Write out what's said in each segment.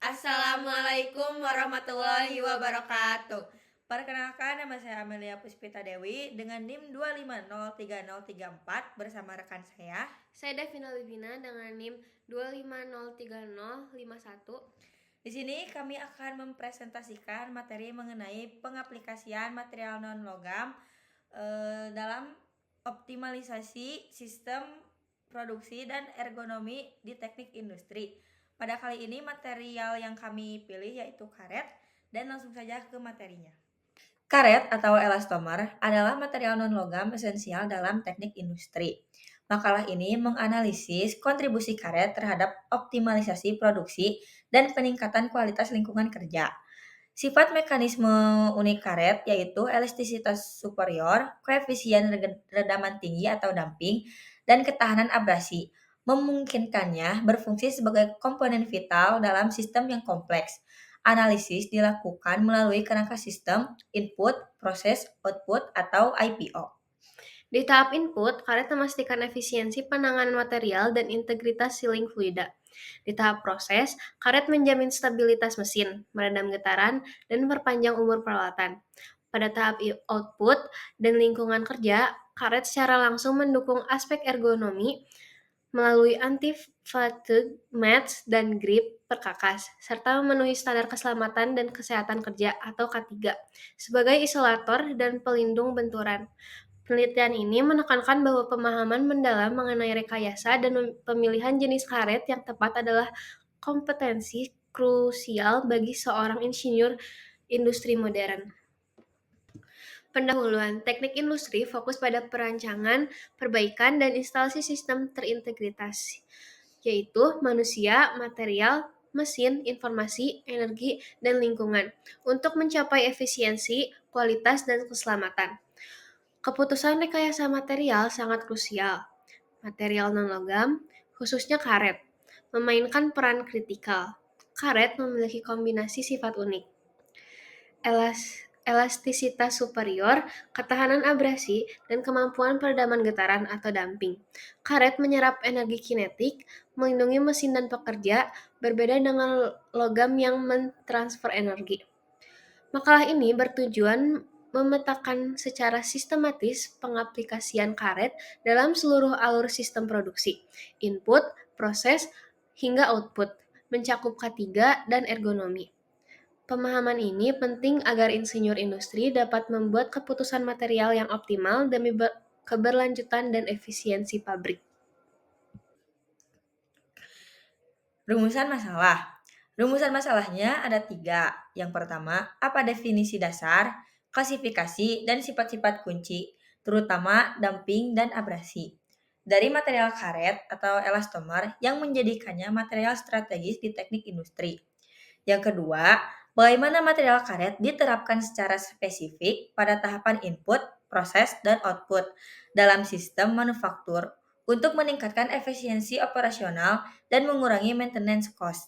Assalamualaikum warahmatullahi wabarakatuh. Perkenalkan, nama saya Amelia Puspita Dewi dengan NIM 2503034 bersama rekan saya. Saya Devina Livina dengan NIM 2503051. Di sini kami akan mempresentasikan materi mengenai pengaplikasian material non-logam dalam optimalisasi sistem produksi dan ergonomi di teknik industri. Pada kali ini material yang kami pilih yaitu karet, dan langsung saja ke materinya. Karet atau elastomer adalah material non-logam esensial dalam teknik industri. Makalah ini menganalisis kontribusi karet terhadap optimalisasi produksi dan peningkatan kualitas lingkungan kerja. Sifat mekanisme unik karet yaitu elastisitas superior, koefisien redaman tinggi atau damping, dan ketahanan abrasi, memungkinkannya berfungsi sebagai komponen vital dalam sistem yang kompleks. Analisis dilakukan melalui kerangka sistem, input, proses, output, atau IPO. Di tahap input, karet memastikan efisiensi penanganan material dan integritas siling fluida. Di tahap proses, karet menjamin stabilitas mesin, meredam getaran, dan memperpanjang umur peralatan. Pada tahap output dan lingkungan kerja, karet secara langsung mendukung aspek ergonomi melalui anti-fatigue mats dan grip perkakas, serta memenuhi standar keselamatan dan kesehatan kerja atau K3 sebagai isolator dan pelindung benturan. Penelitian ini menekankan bahwa pemahaman mendalam mengenai rekayasa dan pemilihan jenis karet yang tepat adalah kompetensi krusial bagi seorang insinyur industri modern. Pendahuluan teknik industri fokus pada perancangan, perbaikan, dan instalasi sistem terintegritas, yaitu manusia, material, mesin, informasi, energi, dan lingkungan, untuk mencapai efisiensi, kualitas, dan keselamatan. Keputusan rekayasa material sangat krusial. Material non-logam, khususnya karet, memainkan peran kritikal. Karet memiliki kombinasi sifat unik. Elastisitas superior, ketahanan abrasi, dan kemampuan peredaman getaran atau damping. Karet menyerap energi kinetik, melindungi mesin dan pekerja, berbeda dengan logam yang mentransfer energi. Makalah ini bertujuan memetakan secara sistematis pengaplikasian karet dalam seluruh alur sistem produksi, input, proses, hingga output, mencakup K3 dan ergonomi. Pemahaman ini penting agar insinyur industri dapat membuat keputusan material yang optimal demi keberlanjutan dan efisiensi pabrik. Rumusan masalah. Rumusan masalahnya ada 3. Yang pertama, apa definisi dasar, klasifikasi, dan sifat-sifat kunci, terutama damping dan abrasi, dari material karet atau elastomer yang menjadikannya material strategis di teknik industri. Yang kedua, bagaimana material karet diterapkan secara spesifik pada tahapan input, proses, dan output dalam sistem manufaktur untuk meningkatkan efisiensi operasional dan mengurangi maintenance cost.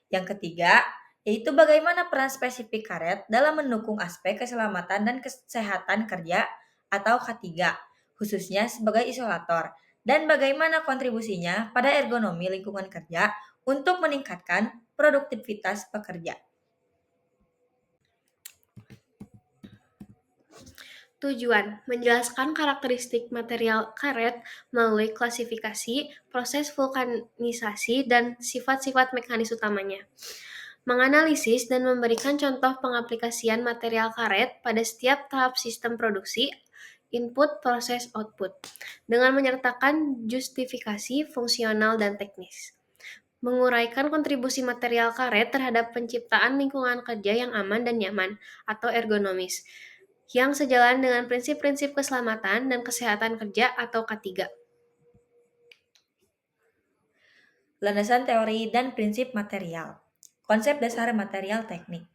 Yang ketiga, yaitu bagaimana peran spesifik karet dalam mendukung aspek keselamatan dan kesehatan kerja atau K3, khususnya sebagai isolator, dan bagaimana kontribusinya pada ergonomi lingkungan kerja untuk meningkatkan produktivitas pekerja. Tujuan: menjelaskan karakteristik material karet melalui klasifikasi, proses vulkanisasi, dan sifat-sifat mekanis utamanya. Menganalisis dan memberikan contoh pengaplikasian material karet pada setiap tahap sistem produksi, input, proses, output, dengan menyertakan justifikasi fungsional dan teknis. Menguraikan kontribusi material karet terhadap penciptaan lingkungan kerja yang aman dan nyaman atau ergonomis, yang sejalan dengan prinsip-prinsip keselamatan dan kesehatan kerja atau K3. Landasan teori dan prinsip material. Konsep dasar material teknik.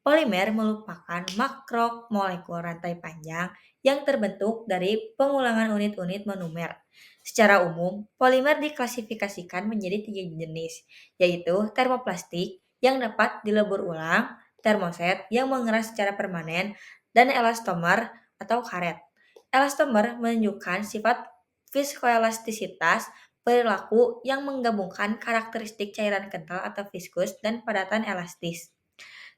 Polimer merupakan makromolekul rantai panjang yang terbentuk dari pengulangan unit-unit monomer. Secara umum, polimer diklasifikasikan menjadi 3 jenis, yaitu termoplastik yang dapat dilebur ulang, termoset yang mengeras secara permanen, dan elastomer atau karet. Elastomer menunjukkan sifat viskoelastisitas perilaku yang menggabungkan karakteristik cairan kental atau viskus dan padatan elastis.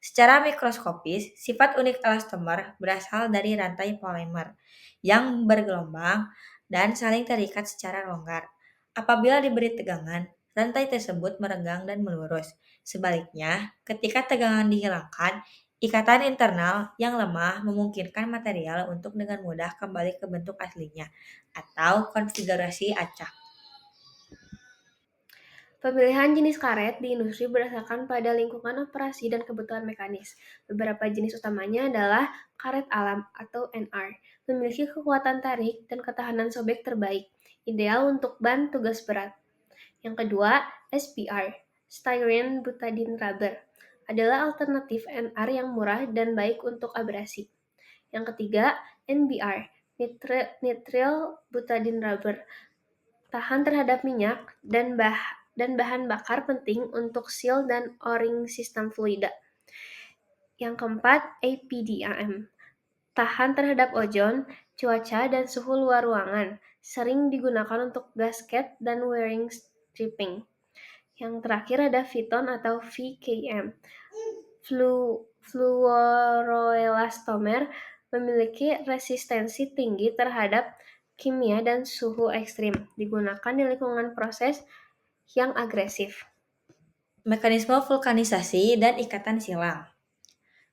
Secara mikroskopis, sifat unik elastomer berasal dari rantai polimer yang bergelombang dan saling terikat secara longgar. Apabila diberi tegangan, rantai tersebut merenggang dan melurus. Sebaliknya, ketika tegangan dihilangkan, ikatan internal yang lemah memungkinkan material untuk dengan mudah kembali ke bentuk aslinya atau konfigurasi acak. Pemilihan jenis karet di industri berdasarkan pada lingkungan operasi dan kebutuhan mekanis. Beberapa jenis utamanya adalah karet alam atau NR, memiliki kekuatan tarik dan ketahanan sobek terbaik, ideal untuk ban tugas berat. Yang kedua, SBR, Styrene Butadiene Rubber, adalah alternatif NR yang murah dan baik untuk abrasi. Yang ketiga, NBR, Nitrile Butadiene Rubber, tahan terhadap minyak dan bahan bakar penting untuk seal dan o-ring sistem fluida. Yang keempat, APDAM, tahan terhadap ozon, cuaca, dan suhu luar ruangan, sering digunakan untuk gasket dan wearing stripping. Yang terakhir ada Viton atau VKM, fluoroelastomer, memiliki resistensi tinggi terhadap kimia dan suhu ekstrim, digunakan di lingkungan proses yang agresif. Mekanisme vulkanisasi dan ikatan silang.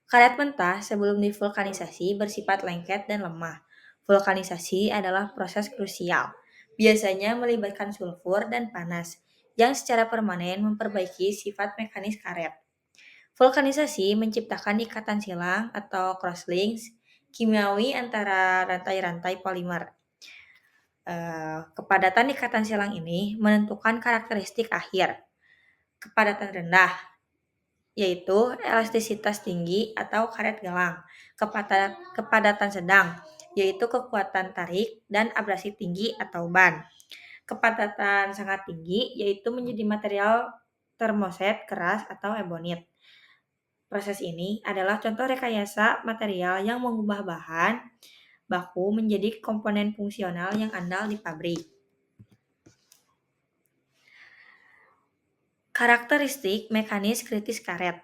Karet mentah sebelum divulkanisasi bersifat lengket dan lemah. Vulkanisasi adalah proses krusial, biasanya melibatkan sulfur dan panas, yang secara permanen memperbaiki sifat mekanis karet. Vulkanisasi menciptakan ikatan silang atau crosslinks kimiawi antara rantai-rantai polimer. Kepadatan ikatan silang ini menentukan karakteristik akhir. Kepadatan rendah, yaitu elastisitas tinggi atau karet gelang. Kepadatan sedang, yaitu kekuatan tarik dan abrasi tinggi atau ban. Kepadatan sangat tinggi, yaitu menjadi material termoset keras atau ebonit. Proses ini adalah contoh rekayasa material yang mengubah bahan baku menjadi komponen fungsional yang andal di pabrik. Karakteristik mekanis kritis karet.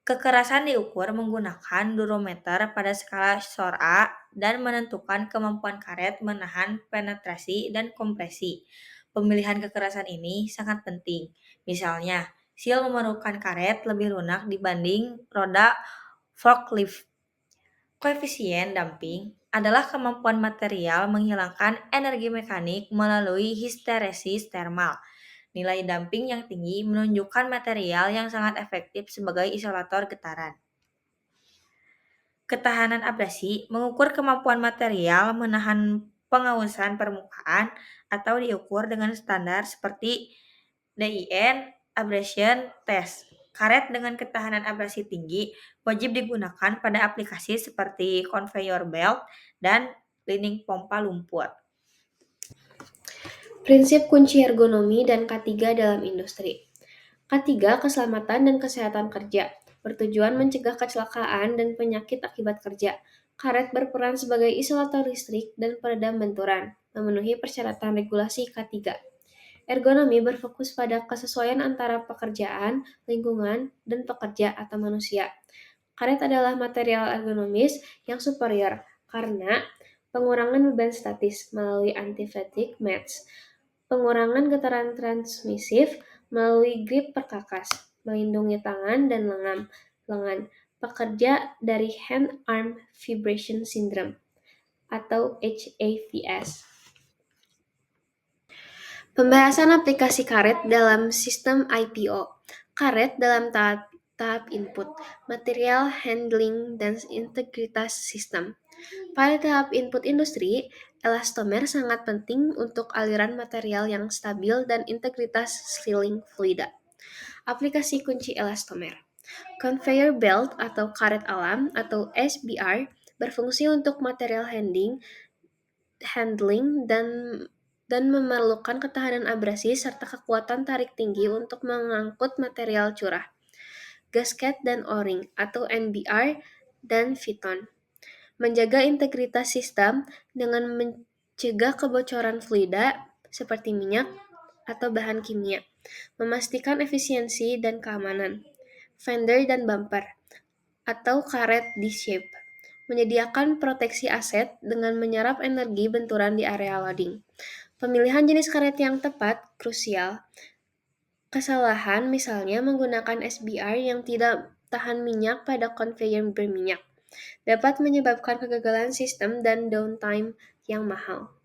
Kekerasan diukur menggunakan durometer pada skala SOR-A dan menentukan kemampuan karet menahan penetrasi dan kompresi. Pemilihan kekerasan ini sangat penting. Misalnya, seal memerlukan karet lebih lunak dibanding roda forklift. Koefisien damping adalah kemampuan material menghilangkan energi mekanik melalui histeresis termal. Nilai damping yang tinggi menunjukkan material yang sangat efektif sebagai isolator getaran. Ketahanan abrasi mengukur kemampuan material menahan pengausan permukaan atau diukur dengan standar seperti DIN Abrasion Test. Karet dengan ketahanan abrasi tinggi wajib digunakan pada aplikasi seperti conveyor belt dan cleaning pompa lumpur. Prinsip kunci ergonomi dan K3 dalam industri. K3, keselamatan dan kesehatan kerja, bertujuan mencegah kecelakaan dan penyakit akibat kerja. Karet berperan sebagai isolator listrik dan peredam benturan, memenuhi persyaratan regulasi K3. Ergonomi berfokus pada kesesuaian antara pekerjaan, lingkungan, dan pekerja atau manusia. Karet adalah material ergonomis yang superior karena pengurangan beban statis melalui anti-fatigue mats, pengurangan getaran transmisif melalui grip perkakas, melindungi tangan dan lengan pekerja dari hand-arm vibration syndrome atau HAVS. Pembahasan aplikasi karet dalam sistem IPO. Karet dalam tahap input, material handling, dan integritas sistem. Pada tahap input industri, elastomer sangat penting untuk aliran material yang stabil dan integritas sealing fluida. Aplikasi kunci elastomer. Conveyor belt atau karet alam atau SBR berfungsi untuk material handling dan memerlukan ketahanan abrasi serta kekuatan tarik tinggi untuk mengangkut material curah. Gasket dan o-ring atau NBR dan Viton. Menjaga integritas sistem dengan mencegah kebocoran fluida seperti minyak, atau bahan kimia, memastikan efisiensi dan keamanan. Fender dan bumper atau karet D-shape, menyediakan proteksi aset dengan menyerap energi benturan di area loading. Pemilihan jenis karet yang tepat krusial. Kesalahan misalnya menggunakan SBR yang tidak tahan minyak pada konveyor berminyak dapat menyebabkan kegagalan sistem dan downtime yang mahal.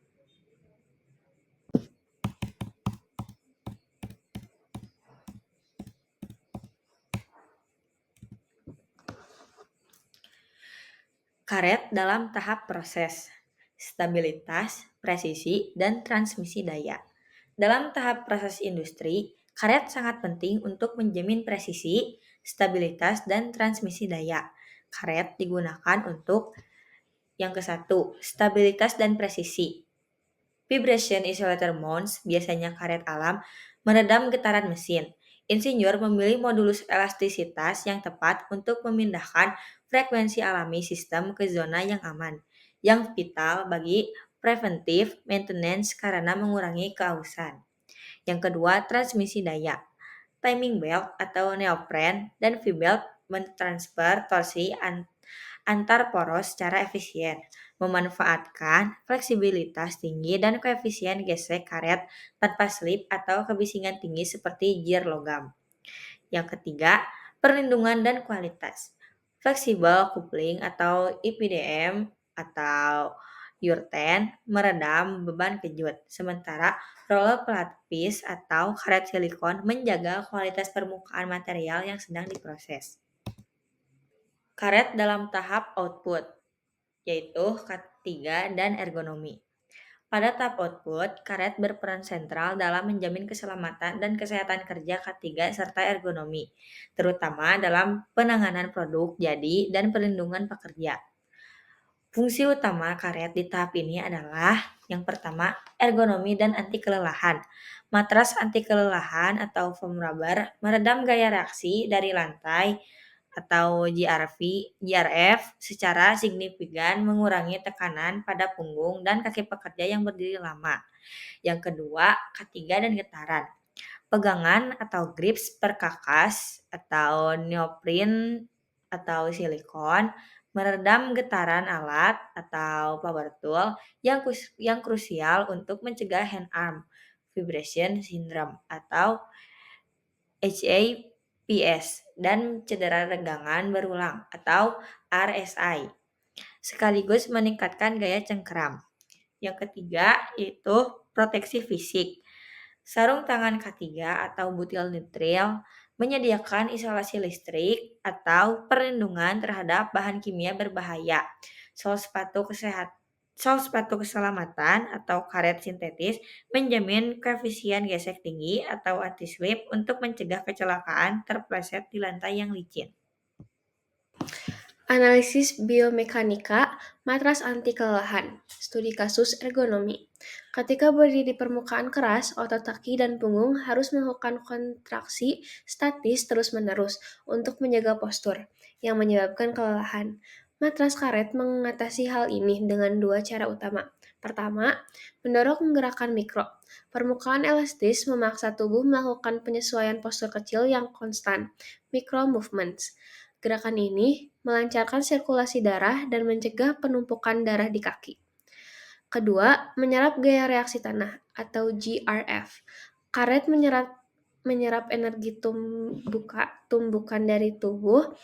Karet dalam tahap proses, stabilitas, presisi, dan transmisi daya. Dalam tahap proses industri, karet sangat penting untuk menjamin presisi, stabilitas, dan transmisi daya. Karet digunakan untuk yang ke satu, stabilitas dan presisi. Vibration isolator mounts, biasanya karet alam, meredam getaran mesin. Insinyur memilih modulus elastisitas yang tepat untuk memindahkan frekuensi alami sistem ke zona yang aman, yang vital bagi preventive maintenance karena mengurangi keausan. Yang kedua, transmisi daya. Timing belt atau neopren dan V-belt mentransfer torsi antar poros secara efisien, memanfaatkan fleksibilitas tinggi dan koefisien gesek karet tanpa slip atau kebisingan tinggi seperti gear logam. Yang ketiga, perlindungan dan kualitas. Flexible coupling atau IPDM atau Urten meredam beban kejut, sementara roller pelapis atau karet silikon menjaga kualitas permukaan material yang sedang diproses. Karet dalam tahap output, yaitu K3 dan ergonomi. Pada tahap output, karet berperan sentral dalam menjamin keselamatan dan kesehatan kerja K3 serta ergonomi, terutama dalam penanganan produk jadi dan perlindungan pekerja. Fungsi utama karet di tahap ini adalah yang pertama, ergonomi dan anti kelelahan. Matras anti kelelahan atau foam rubber meredam gaya reaksi dari lantai atau GRF secara signifikan mengurangi tekanan pada punggung dan kaki pekerja yang berdiri lama. Yang kedua, ketiga dan getaran. Pegangan atau grips perkakas atau neopren atau silikon meredam getaran alat atau power tool yang krusial untuk mencegah hand arm vibration syndrome atau HAPS dan cedera renggangan berulang atau RSI, sekaligus meningkatkan gaya cengkeram. Yang ketiga yaitu proteksi fisik. Sarung tangan K3 atau butyl nitril menyediakan isolasi listrik atau perlindungan terhadap bahan kimia berbahaya. Sol sepatu keselamatan atau karet sintetis menjamin koefisien gesek tinggi atau anti-slip untuk mencegah kecelakaan terpleset di lantai yang licin. Analisis biomekanika, matras anti kelelahan, studi kasus ergonomi. Ketika berdiri di permukaan keras, otot kaki dan punggung harus melakukan kontraksi statis terus-menerus untuk menjaga postur, yang menyebabkan kelelahan. Matras karet mengatasi hal ini dengan dua cara utama. Pertama, mendorong gerakan mikro. Permukaan elastis memaksa tubuh melakukan penyesuaian postur kecil yang konstan, micro movements. Gerakan ini melancarkan sirkulasi darah dan mencegah penumpukan darah di kaki. Kedua, menyerap gaya reaksi tanah atau GRF. Karet menyerap energi tumbukan dari tubuh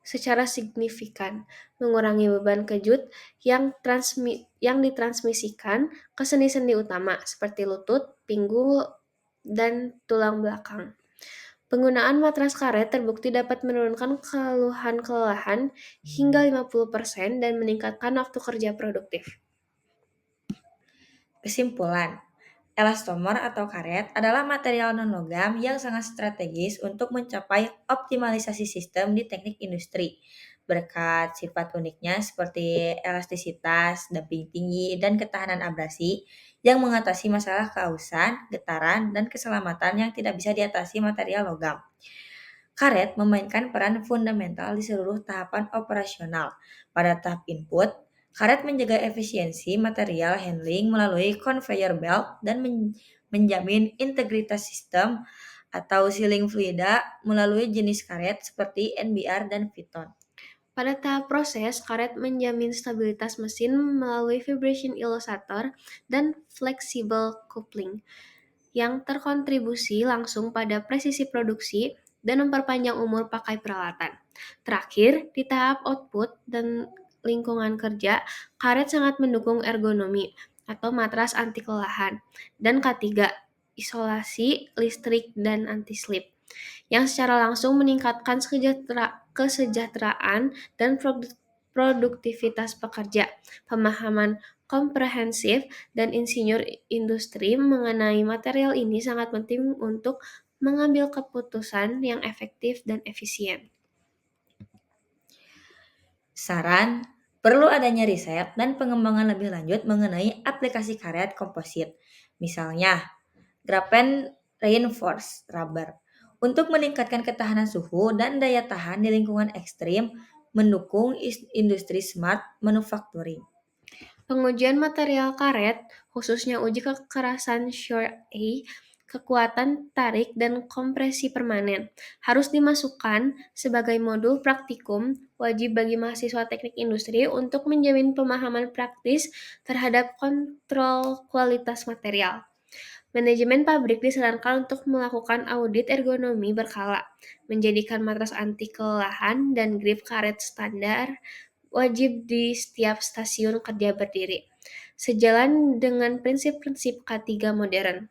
secara signifikan, mengurangi beban kejut yang ditransmisikan ke sendi-sendi utama seperti lutut, pinggul, dan tulang belakang. Penggunaan matras karet terbukti dapat menurunkan keluhan kelelahan hingga 50% dan meningkatkan waktu kerja produktif. Kesimpulan, elastomer atau karet adalah material non-logam yang sangat strategis untuk mencapai optimalisasi sistem di teknik industri. Berkat sifat uniknya seperti elastisitas, damping tinggi, dan ketahanan abrasi yang mengatasi masalah keausan, getaran, dan keselamatan yang tidak bisa diatasi material logam. Karet memainkan peran fundamental di seluruh tahapan operasional. Pada tahap input, karet menjaga efisiensi material handling melalui conveyor belt dan menjamin integritas sistem atau sealing fluida melalui jenis karet seperti NBR dan Piton. Pada tahap proses, karet menjamin stabilitas mesin melalui vibration illustrator dan flexible coupling yang terkontribusi langsung pada presisi produksi dan memperpanjang umur pakai peralatan. Terakhir, di tahap output dan lingkungan kerja, karet sangat mendukung ergonomi atau matras anti kelelahan. Dan ketiga, isolasi listrik dan anti-slip yang secara langsung meningkatkan kesejahteraan dan produktivitas pekerja. Pemahaman komprehensif dan insinyur industri mengenai material ini sangat penting untuk mengambil keputusan yang efektif dan efisien. Saran, perlu adanya riset dan pengembangan lebih lanjut mengenai aplikasi karet komposit. Misalnya, graphene reinforced rubber untuk meningkatkan ketahanan suhu dan daya tahan di lingkungan ekstrim, mendukung industri smart manufacturing. Pengujian material karet, khususnya uji kekerasan Shore A, kekuatan tarik dan kompresi permanen, harus dimasukkan sebagai modul praktikum wajib bagi mahasiswa teknik industri untuk menjamin pemahaman praktis terhadap kontrol kualitas material. Manajemen pabrik disarankan untuk melakukan audit ergonomi berkala, menjadikan matras anti kelelahan dan grip karet standar wajib di setiap stasiun kerja berdiri, sejalan dengan prinsip-prinsip K3 modern.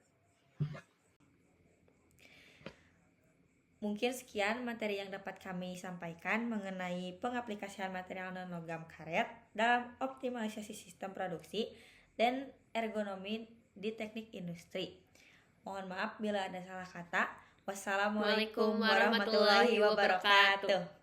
Mungkin sekian materi yang dapat kami sampaikan mengenai pengaplikasian material non-logam karet dalam optimalisasi sistem produksi dan ergonomi di teknik industri. Mohon maaf bila ada salah kata. Wassalamualaikum warahmatullahi wabarakatuh.